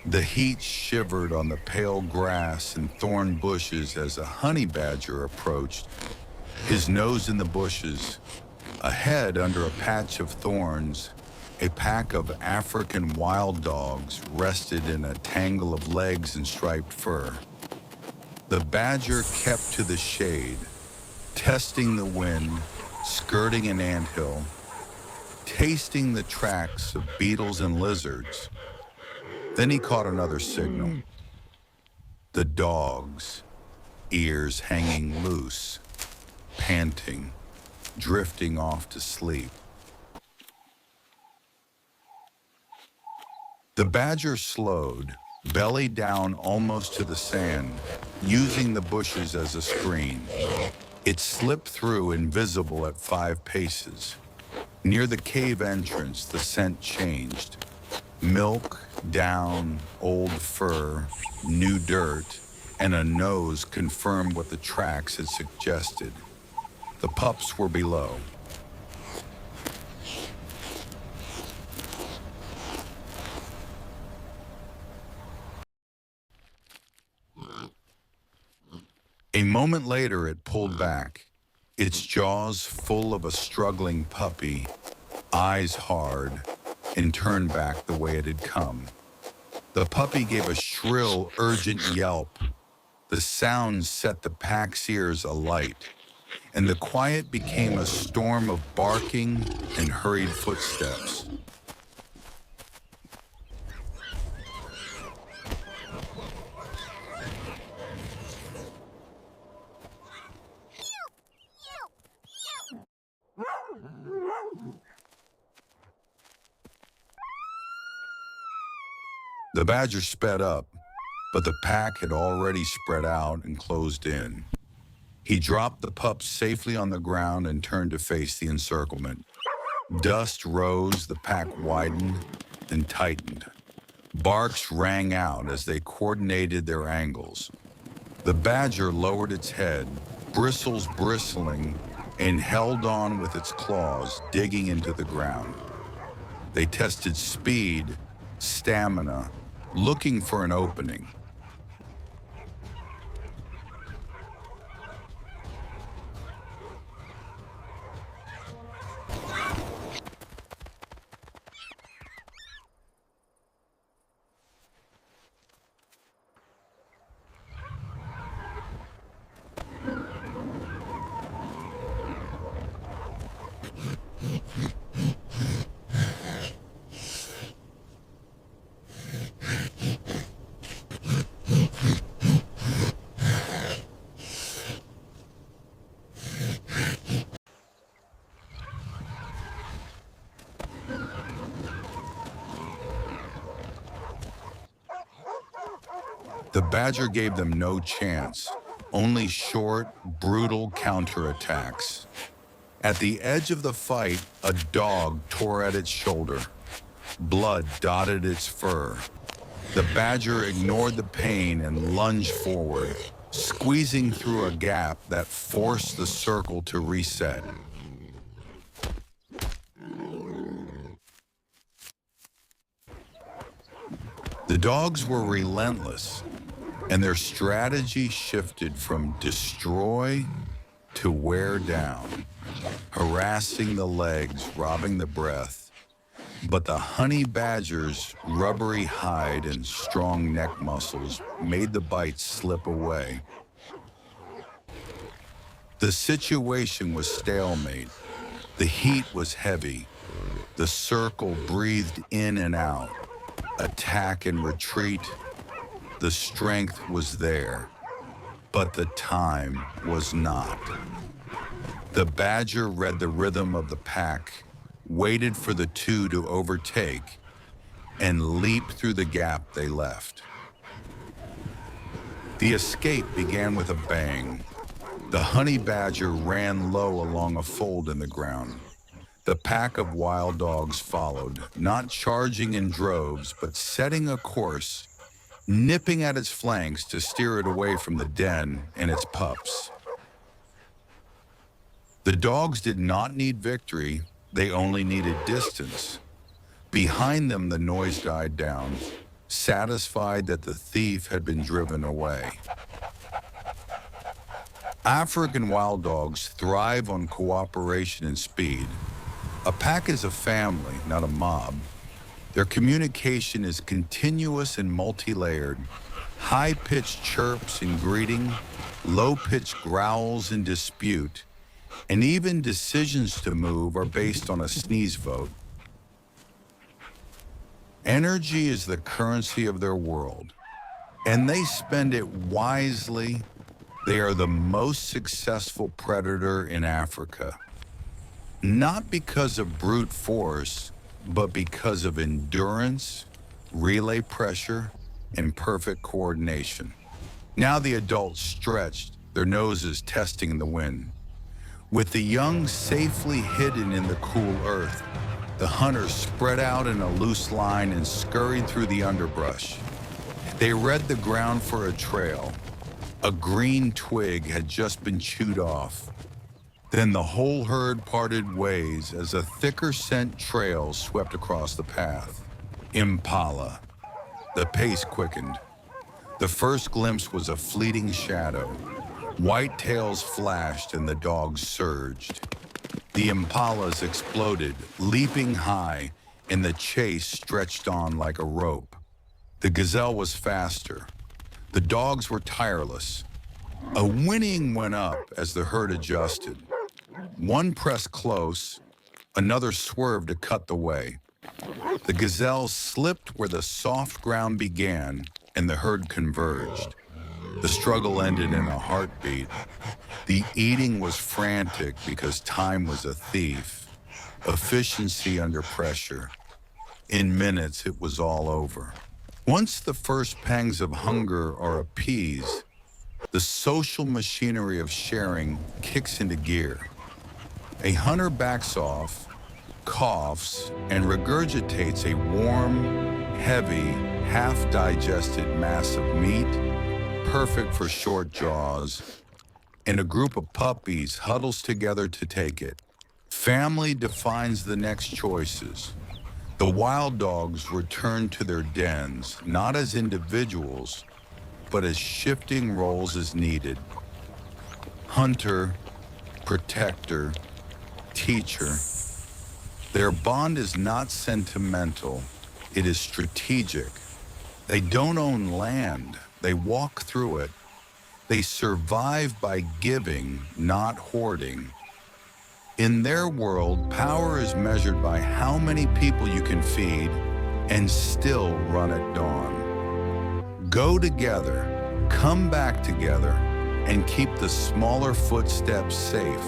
The heat shivered on the pale grass and thorn bushes as a honey badger approached, his nose in the bushes. Ahead, under a patch of thorns, a pack of African wild dogs rested in a tangle of legs and striped fur. The badger kept to the shade, testing the wind, skirting an anthill, tasting the tracks of beetles and lizards. Then he caught another signal. The dogs, ears hanging loose, panting, drifting off to sleep. The badger slowed, belly down almost to the sand, using the bushes as a screen. It slipped through, invisible at 5 paces. Near the cave entrance, the scent changed. Milk, down, old fur, new dirt, and a nose confirmed what the tracks had suggested. The pups were below. A moment later, it pulled back, its jaws full of a struggling puppy, eyes hard, and turned back the way it had come. The puppy gave a shrill, urgent yelp. The sound set the pack's ears alight, and the quiet became a storm of barking and hurried footsteps. The badger sped up, but the pack had already spread out and closed in. He dropped the pups safely on the ground and turned to face the encirclement. Dust rose, the pack widened and tightened. Barks rang out as they coordinated their angles. The badger lowered its head, bristles bristling, and held on with its claws, digging into the ground. They tested speed, stamina, looking for an opening. The badger gave them no chance, only short, brutal counterattacks. At the edge of the fight, a dog tore at its shoulder. Blood dotted its fur. The badger ignored the pain and lunged forward, squeezing through a gap that forced the circle to reset. The dogs were relentless, and their strategy shifted from destroy to wear down, harassing the legs, robbing the breath. But the honey badger's rubbery hide and strong neck muscles made the bites slip away. The situation was stalemate. The heat was heavy. The circle breathed in and out. Attack and retreat. The strength was there, but the time was not. The badger read the rhythm of the pack, waited for the two to overtake, and leaped through the gap they left. The escape began with a bang. The honey badger ran low along a fold in the ground. The pack of wild dogs followed, not charging in droves, but setting a course, nipping at its flanks to steer it away from the den and its pups. The dogs did not need victory, they only needed distance. Behind them, the noise died down. satisfied that the thief had been driven away. African wild dogs thrive on cooperation and speed. A pack is a family, not a mob. Their communication is continuous and multi-layered. High-pitched chirps in greeting, low-pitched growls in dispute, and even decisions to move are based on a sneeze vote. Energy is the currency of their world, and they spend it wisely. They are the most successful predator in Africa. Not because of brute force, but because of endurance, relay pressure, and perfect coordination. Now the adults stretched, their noses testing the wind. With the young safely hidden in the cool earth, the hunters spread out in a loose line and scurried through the underbrush. They read the ground for a trail. A green twig had just been chewed off. Then the whole herd parted ways as a thicker scent trail swept across the path. Impala. The pace quickened. The first glimpse was a fleeting shadow. White tails flashed and the dogs surged. The Impalas exploded, leaping high, and the chase stretched on like a rope. The gazelle was faster. The dogs were tireless. A whinnying went up as the herd adjusted. One pressed close, another swerved to cut the way. The gazelle slipped where the soft ground began, and the herd converged. The struggle ended in a heartbeat. The eating was frantic because time was a thief. Efficiency under pressure. In minutes, it was all over. Once the first pangs of hunger are appeased, the social machinery of sharing kicks into gear. A hunter backs off, coughs, and regurgitates a warm, heavy, half-digested mass of meat, perfect for short jaws, and a group of puppies huddles together to take it. Family defines the next choices. The wild dogs return to their dens, not as individuals, but as shifting roles as needed. Hunter, protector, teacher. Their bond is not sentimental, it is strategic. They don't own land, they walk through it. They survive by giving, not hoarding. In their world, power is measured by how many people you can feed and still run at dawn. Go together, come back together, and keep the smaller footsteps safe.